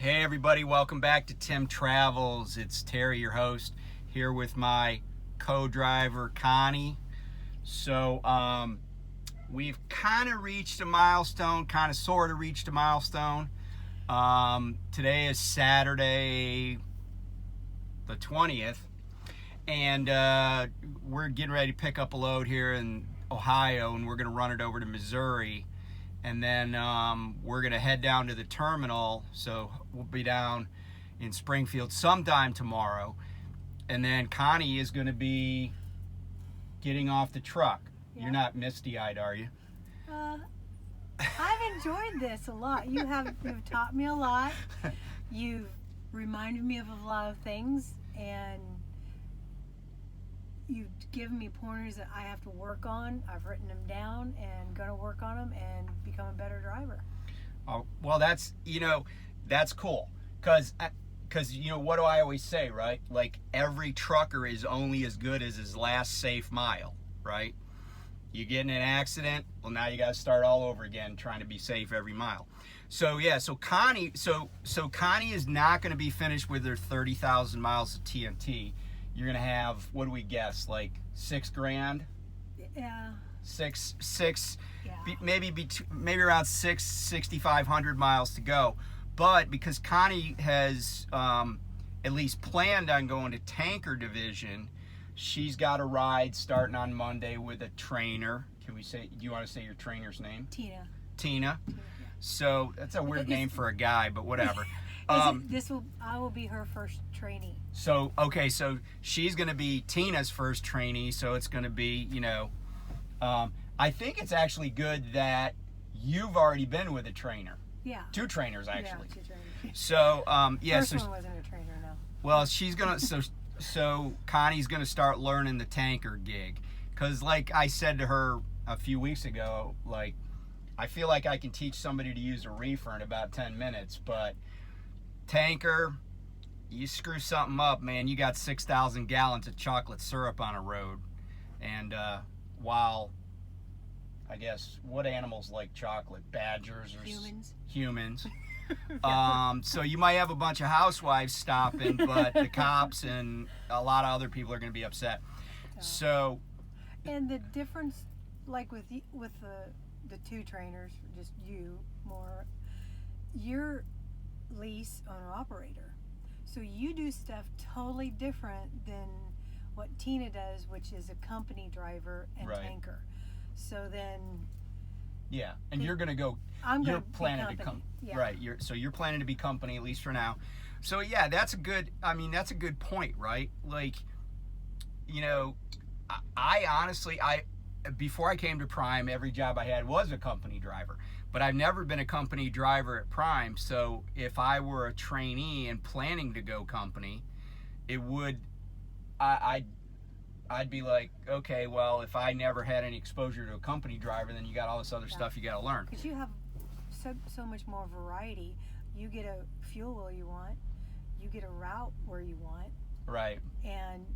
Hey everybody, welcome back to Tim Travels. It's Terry, your host, here with my co-driver Connie. So we've kind of reached a milestone, Today is Saturday the 20th, and we're getting ready to pick up a load here in Ohio, and we're going to run it over to Missouri. And then we're going to head down to the terminal, so we'll be down in Springfield sometime tomorrow. And then Connie is going to be getting off the truck. Yeah. You're not misty-eyed, are you? I've enjoyed this a lot. You've taught me a lot. You've reminded me of a lot of things, and you've given me pointers that I have to work on. I've written them down and going to work on them and become a better driver. Oh, well, that's cool. Because what do I always say, right? Like, every trucker is only as good as his last safe mile, right? You get in an accident, well, now you got to start all over again trying to be safe every mile. So Connie is not going to be finished with her 30,000 miles of TNT. You're gonna have, what do we guess, like $6,000? Yeah. Six. Yeah. Maybe around 6,500 miles to go. But because Connie has at least planned on going to tanker division, she's got a ride starting on Monday with a trainer. Do you want to say your trainer's name? Tina. Yeah. So that's a weird name for a guy, but whatever. I will be her first trainee. So she's going to be Tina's first trainee. So it's going to be, I think it's actually good that you've already been with a trainer. Yeah. 2 trainers actually. Yeah, 2 trainers. So First one wasn't a trainer, no. Well, she's gonna so Connie's gonna start learning the tanker gig, because like I said to her a few weeks ago, like I feel like I can teach somebody to use a reefer in about 10 minutes, but tanker, you screw something up, man, you got 6,000 gallons of chocolate syrup on a road. And while I guess, what animals like chocolate? Badgers or humans. So you might have a bunch of housewives stopping, but the cops and a lot of other people are going to be upset. So, and the difference, like with the 2 trainers, just you more, you're lease owner operator, so you do stuff totally different than what Tina does, which is a company driver and tanker. So then and you're gonna go, you're planning to come, right, you're planning to be company, at least for now. So that's a good point, right? Like, I honestly, before I came to Prime, every job I had was a company driver. But I've never been a company driver at Prime, so if I were a trainee and planning to go company, I'd be like, okay, well, if I never had any exposure to a company driver, then you got all this other stuff you got to learn. Because you have so much more variety. You get a fuel where you want, you get a route where you want. Right. And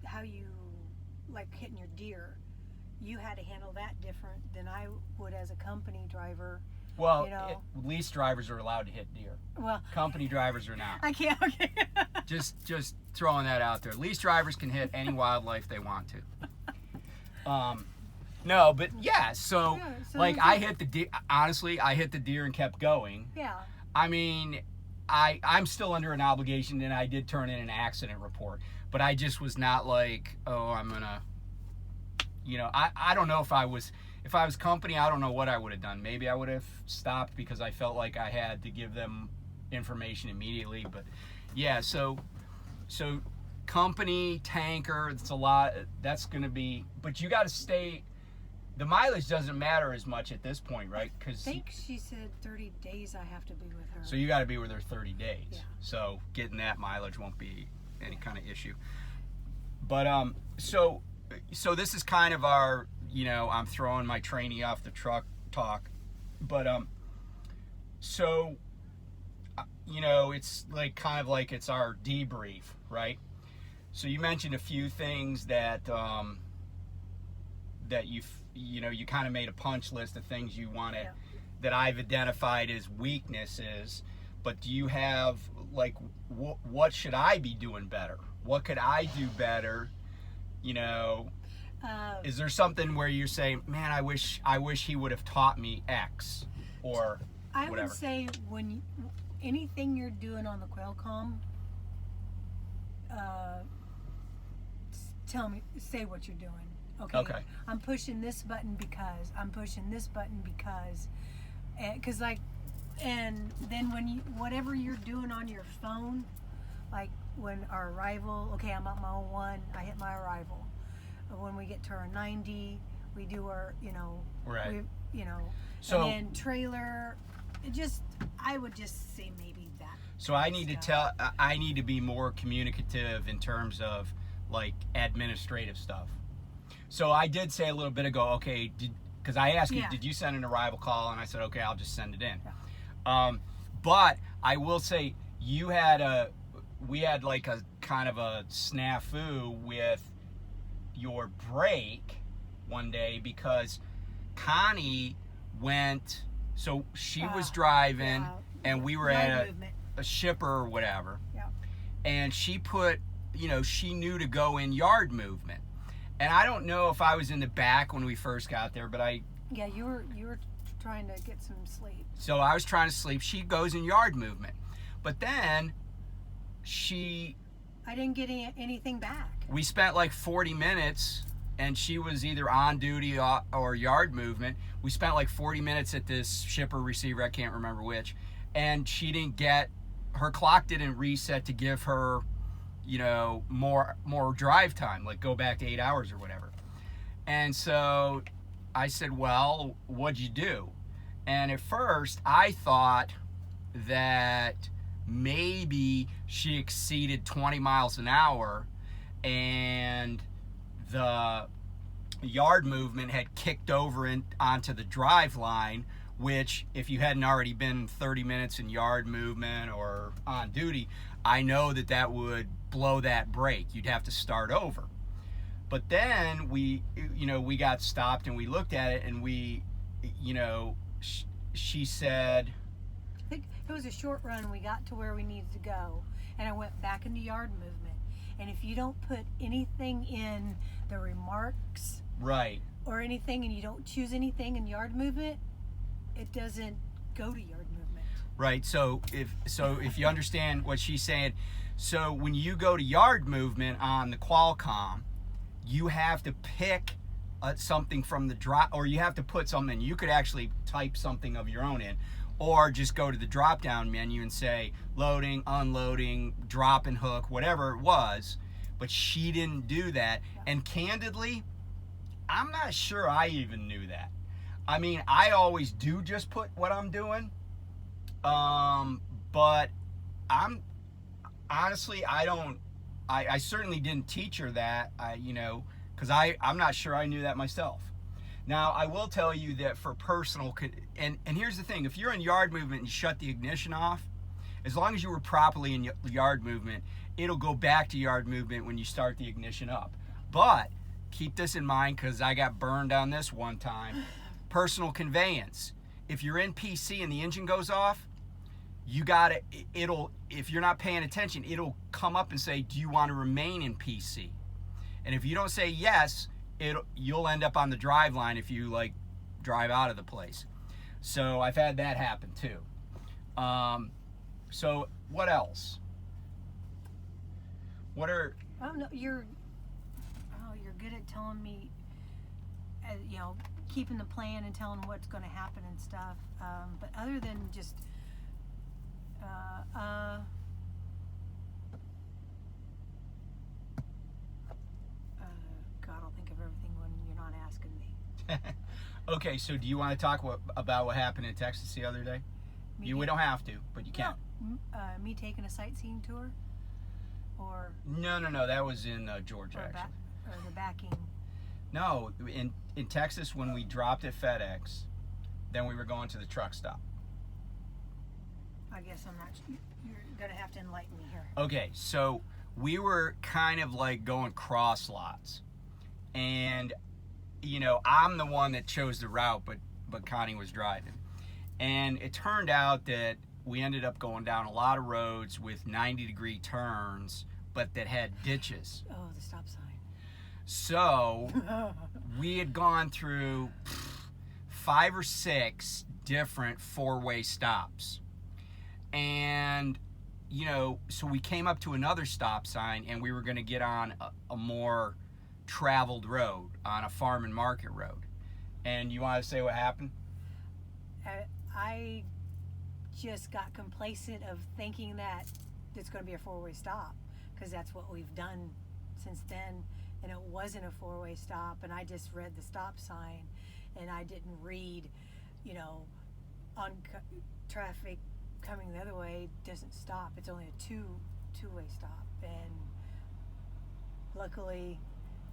how you like hitting your deer. You had to handle that different than I would as a company driver. Well, lease drivers are allowed to hit deer. Well, company drivers are not. I can't. Okay. just throwing that out there. Lease drivers can hit any wildlife they want to. No, but so like I hit the deer. Honestly, I hit the deer and kept going. Yeah. I mean, I'm still under an obligation, and I did turn in an accident report, but I just was not like, oh, I'm gonna. I don't know if I was company, I don't know what I would have done. Maybe I would have stopped because I felt like I had to give them information immediately. But so company, tanker, it's a lot. That's going to be, but you got to stay. The mileage doesn't matter as much at this point, right? Because I think she said 30 days I have to be with her. So you got to be with her 30 days. Yeah. So getting that mileage won't be any kind of issue. But so this is kind of our, I'm throwing my trainee off the truck talk, but it's like kind of like it's our debrief, right? So you mentioned a few things that you kind of made a punch list of things you want to that I've identified as weaknesses, but do you have, like, what should I be doing better? What could I do better? You know, is there something where you're saying, man, I wish he would have taught me X or I whatever? would say anything you're doing on the quail comm, say what you're doing. Okay. I'm pushing this button because and then whatever you're doing on your phone, like when our arrival, okay, I'm at my 01, I hit my arrival. When we get to our 90, we do our, right. So, and then trailer, I would just say maybe that. So I need to be more communicative in terms of like administrative stuff. So I did say a little bit ago, okay, because I asked you, did you send an arrival call? And I said, okay, I'll just send it in. Yeah. But I will say we had like a kind of a snafu with your break one day because Connie went, so she was driving and we were at a shipper or whatever. Yeah. And she put, she knew to go in yard movement. And I don't know if I was in the back when we first got there, but yeah, you were trying to get some sleep. So I was trying to sleep. She goes in yard movement. But then I didn't get anything back. We spent like 40 minutes and she was either on duty or yard movement. We spent like 40 minutes at this shipper receiver, I can't remember which, and she didn't get, her clock didn't reset to give her, more drive time, like go back to 8 hours or whatever. And so I said, well, what'd you do? And at first I thought that maybe she exceeded 20 miles an hour and the yard movement had kicked over onto the drive line, which if you hadn't already been 30 minutes in yard movement or on duty, I know that would blow that brake. You'd have to start over. But then we got stopped and we looked at it and she said, I think it was a short run. We got to where we needed to go and I went back into yard movement. And if you don't put anything in the remarks, right, or anything, and you don't choose anything in yard movement, it doesn't go to yard movement. Right. So if you understand what she's saying, so when you go to yard movement on the Qualcomm, you have to pick something from the drop, or you have to put something. You could actually type something of your own in, or just go to the drop-down menu and say loading, unloading, drop and hook, whatever it was. But she didn't do that. And candidly, I'm not sure I even knew that. I mean, I always do just put what I'm doing. But I'm honestly, I certainly didn't teach her that, because I'm not sure I knew that myself. Now, I will tell you that for personal, and here's the thing, if you're in yard movement and you shut the ignition off, as long as you were properly in yard movement, it'll go back to yard movement when you start the ignition up. But keep this in mind, because I got burned on this one time. Personal conveyance. If you're in PC and the engine goes off, if you're not paying attention, it'll come up and say, do you want to remain in PC? And if you don't say yes, you'll end up on the drive line if you drive out of the place. So I've had that happen too. So what else? I don't know. You're good at telling me, keeping the plan and telling what's going to happen and stuff. But other than just, God, I'll think of everything when you're not asking me. Okay, so do you want to talk about what happened in Texas the other day? We don't have to, but you can. Me taking a sightseeing tour? Or No, that was in Georgia, actually. Or the backing. No, in Texas, when we dropped at FedEx, then we were going to the truck stop. I guess I'm not. You're gonna have to enlighten me here. Okay, so we were kind of going cross lots, and I'm the one that chose the route, but Connie was driving, And it turned out that we ended up going down a lot of roads with 90-degree turns, but that had ditches. Oh, the stop sign. So we had gone through 5 or 6 different 4-way stops. And, you know, so we came up to another stop sign, and we were going to get on a more traveled road, on a farm and market road. And you want to say what happened? I just got complacent of thinking that it's going to be a 4-way stop, because that's what we've done since then, and it wasn't a 4-way stop, and I just read the stop sign, and I didn't read, you know, on traffic coming the other way doesn't stop. It's only a two-way stop. And luckily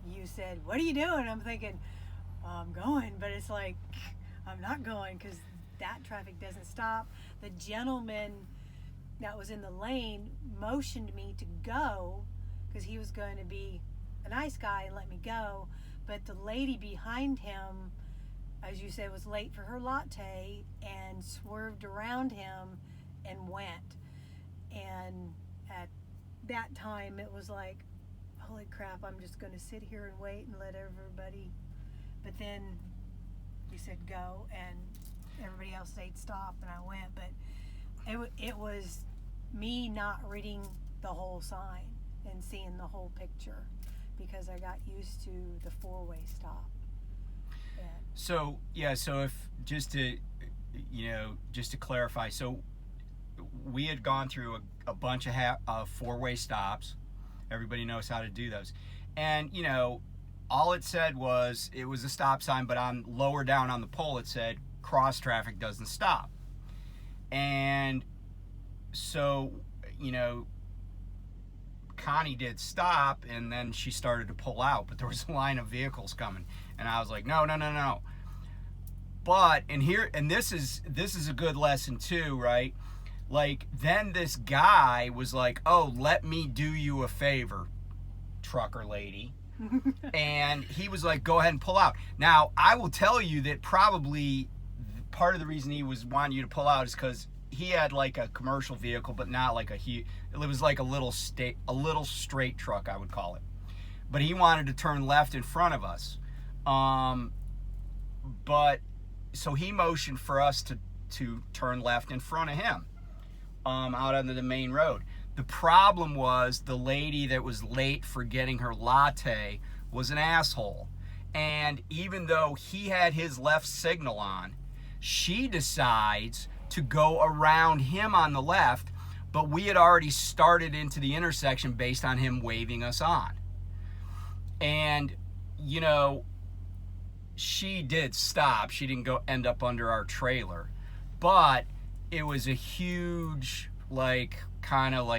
you said, "What are you doing?" I'm thinking, I'm going, but it's like, I'm not going, because that traffic doesn't stop. The gentleman that was in the lane motioned me to go, because he was going to be a nice guy and let me go, but the lady behind him, as you said, was late for her latte and swerved around him and went. And at that time it was like, holy crap, I'm just going to sit here and wait and let everybody. But then you said go, and everybody else said stop, and I went. But it was me not reading the whole sign and seeing the whole picture, because I got used to the 4-way stop. So if just to clarify, so we had gone through a bunch of 4-way stops. Everybody knows how to do those, and you know, all it said was it was a stop sign, but on lower down on the pole it said cross traffic doesn't stop. And so, you know, Connie did stop, and then she started to pull out, but there was a line of vehicles coming, and I was like, no. But and this is a good lesson too, right? Like, then this guy was like, "Oh, let me do you a favor, trucker lady." And he was like, "Go ahead and pull out." Now, I will tell you that probably part of the reason he was wanting you to pull out is because he had like a commercial vehicle, but not like it was like a little straight truck, I would call it. But he wanted to turn left in front of us. But so he motioned for us to turn left in front of him, out onto the main road. The problem was the lady that was late for getting her latte was an asshole. And even though he had his left signal on, she decides to go around him on the left, but we had already started into the intersection based on him waving us on. And, you know, she did stop. She didn't end up under our trailer. But it was a huge, kind of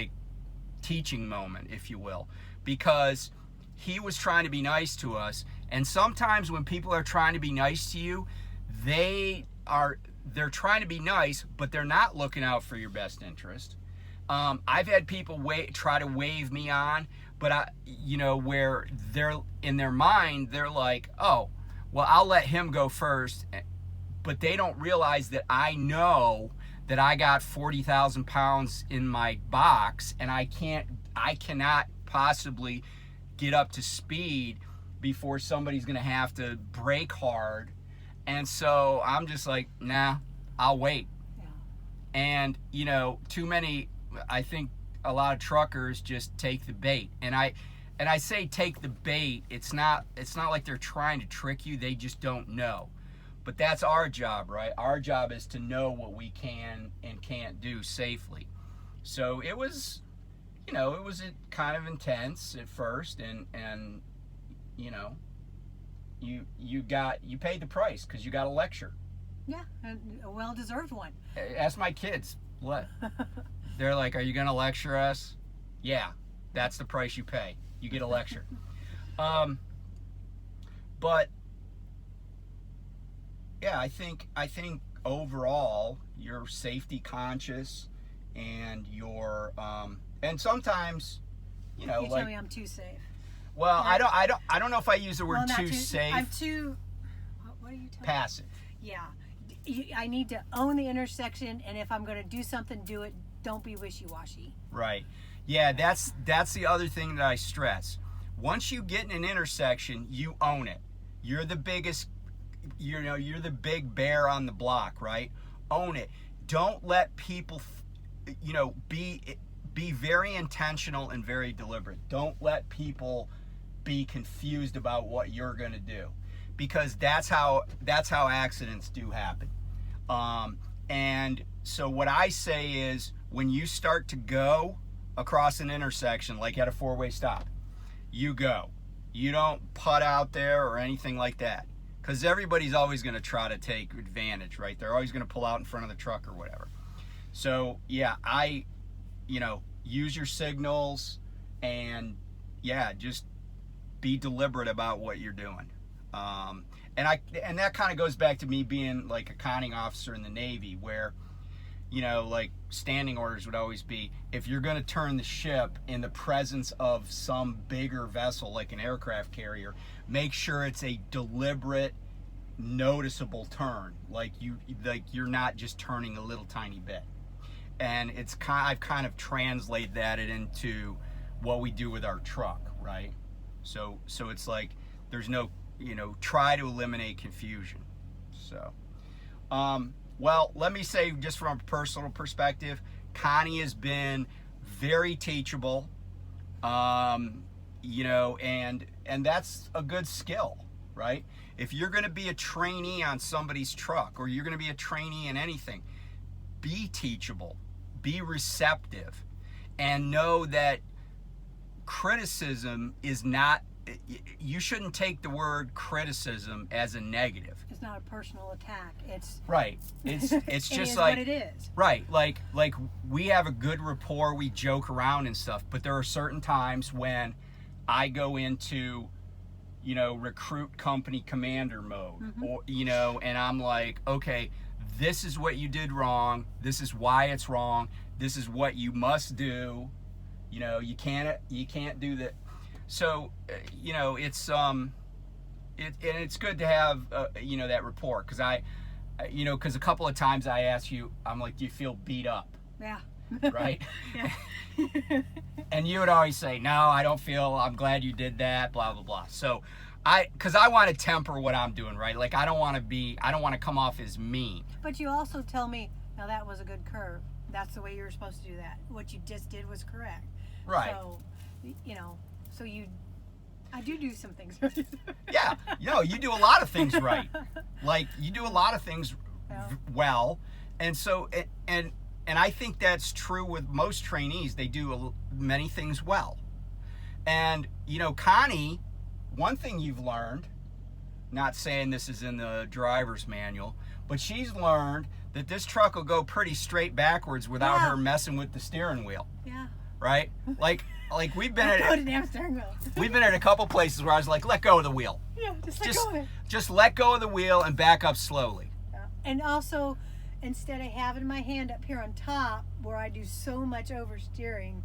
teaching moment, if you will, because he was trying to be nice to us. And sometimes when people are trying to be nice to you, they're trying to be nice, but they're not looking out for your best interest. I've had people try to wave me on, but where they're in their mind, they're like, "Oh, well, I'll let him go first," but they don't realize that I know that I got 40,000 pounds in my box, and I cannot possibly get up to speed before somebody's gonna have to brake hard. And so I'm just like, nah, I'll wait. Yeah. And I think a lot of truckers just take the bait. And I say take the bait, it's not like they're trying to trick you, they just don't know. But that's our job, right? Our job is to know what we can and can't do safely. So it was kind of intense at first, and you paid the price because you got a lecture. Yeah, and a well-deserved one. Ask my kids. What? They're like, "Are you going to lecture us?" Yeah, that's the price you pay. You get a lecture. But yeah, I think overall you're safety conscious, and you're and sometimes you tell me I'm too safe. Well, I don't know if I use the word too safe. I'm too. What are you telling me? Passive. Yeah. I need to own the intersection, and if I'm going to do something, do it. Don't be wishy-washy. Right. Yeah, that's the other thing that I stress. Once you get in an intersection, you own it. You're the biggest, you're the big bear on the block, right? Own it. Don't let people, be very intentional and very deliberate. Don't let people be confused about what you're going to do, because that's how accidents do happen. And so what I say is, when you start to go across an intersection, like at a four-way stop, you go. You don't putt out there or anything like that, because everybody's always going to try to take advantage, right? They're always going to pull out in front of the truck or whatever. So yeah, use your signals, and yeah, just be deliberate about what you're doing. And that kind of goes back to me being like a conning officer in the Navy, where, like standing orders would always be, if you're going to turn the ship in the presence of some bigger vessel like an aircraft carrier, make sure it's a deliberate, noticeable turn. Like you're not just turning a little tiny bit. And I've kind of translated that into what we do with our truck, right? So it's like there's no, try to eliminate confusion. So, well, let me say, just from a personal perspective, Connie has been very teachable, and that's a good skill, right? If you're going to be a trainee on somebody's truck, or you're going to be a trainee in anything, be teachable, be receptive, and know that criticism is not, you shouldn't take the word criticism as a negative. It's not a personal attack. It's right. It's just it is like what it is. Right. Like we have a good rapport, we joke around and stuff, but there are certain times when I go into, recruit company commander mode, Mm-hmm. or and I'm like, okay, this is what you did wrong. This is why it's wrong. This is what you must do. You can't do that. So, it's good to have, that rapport. Because because a couple of times I asked you, I'm like, do you feel beat up? Yeah. Right? Yeah. And you would always say, no, I don't feel, I'm glad you did that, blah, blah, blah. So, because I want to temper what I'm doing, right? Like, I don't want to come off as mean. But you also tell me, now that was a good curve. That's the way you were supposed to do that. What you just did was correct. Right. So, I do some things. Yeah. You do a lot of things right. Like, you do a lot of things well. And so, and I think that's true with most trainees. They do many things well. And, Connie, one thing you've learned, not saying this is in the driver's manual, but she's learned that this truck will go pretty straight backwards without her messing with the steering wheel. Yeah. Right? Like we've been We've been at a couple places where I was like, let go of the wheel. Yeah, just let go of it. Just let go of the wheel and back up slowly. Yeah. And also, instead of having my hand up here on top, where I do so much oversteering,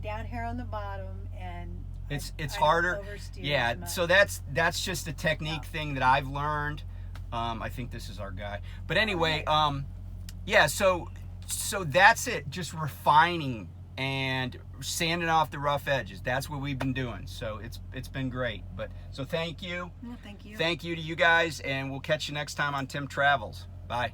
down here on the bottom, and it's I harder. Don't oversteer yeah. as much. So that's just a technique thing that I've learned. I think this is our guy. But anyway, yeah. So that's it. Just refining and sanding off the rough edges. That's what we've been doing. So it's been great. But so thank you. Well, thank you. Thank you to you guys, and we'll catch you next time on Tim Travels. Bye.